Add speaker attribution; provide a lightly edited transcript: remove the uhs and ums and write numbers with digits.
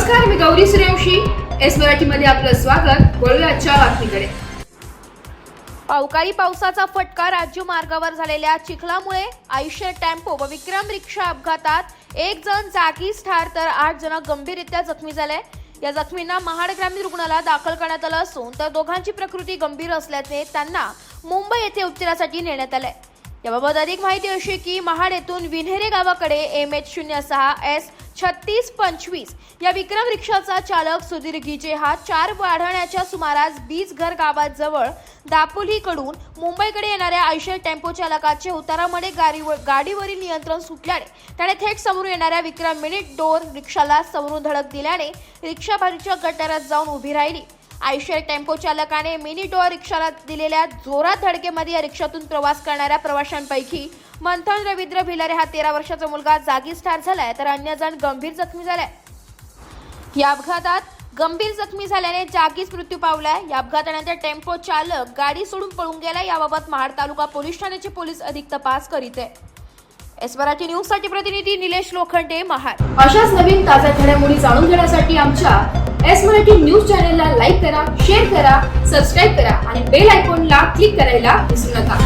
Speaker 1: नमस्कार, मी गौरी सूर्यवंशी. एस मराठीमध्ये आपलं स्वागत. वळूया आजच्या बातमीकडे.
Speaker 2: अवकाळी पावसाचा फटका राज्य मार्गावर झालेल्या चिखलामुळे आयशर टेम्पो व विक्रम रिक्षा अपघातात एक जण जागीच ठार तर 8 जण गंभीररित्या जखमी झाले. या जखमींना महाड ग्रामीण रुग्णालयात दाखल करण्यात आलं असून तर दोघांची प्रकृती गंभीर असल्याने त्यांना मुंबई येथे उपचारासाठी नेण्यात आले. याबाबत अधिक माहिती अशी की महाड येथून विन्हेरे गावाकडे MH06S3625 या विक्रम रिक्षाचा चालक सुधीर गिजे हा 4 वाढण्याच्या सुमारास बीजघर गावाजवळ दापोलीकडून मुंबईकडे येणाऱ्या आयशर टेम्पो चालकाचे उतारामध्ये गाडीवरील नियंत्रण सुटल्याने त्याने थेट समोरून येणाऱ्या विक्रम मिनी डोर रिक्षाला समोरून धडक दिल्याने रिक्षा बाजूच्या गटारात जाऊन उभी राहिली. आयशर टेम्पो चालकाने मिनी डोअर रिक्षाला दिलेल्या जोरात धडकेमध्ये या रिक्षातून प्रवास करणाऱ्या प्रवाशांपैकी मंथन रवींद्र भिलारे हा 13 वर्षाचा मुलगा जागीच ठार झालाय तर अन्य जण गंभीर जखमी झालाय. या अपघातात गंभीर जखमी झाल्याने जागीच मृत्यू पावलाय. या अपघातानंतर टेम्पो चालक गाडी सोडून पळून गेला. याबाबत महाड तालुका पोलीस ठाण्याचे पोलीस अधिक तपास करीत आहे. एस मराठी न्यूज साठी प्रतिनिधी निलेश लोखंडे, महाड.
Speaker 1: अशाच नवीन ताज्या घडामोडी जाणून घेण्यासाठी आमच्या एस मराठी न्यूज चॅनलला लाईक करा, शेअर करा, सबस्क्राईब करा आणि बेल आयकॉनला क्लिक करायला विसरू नका.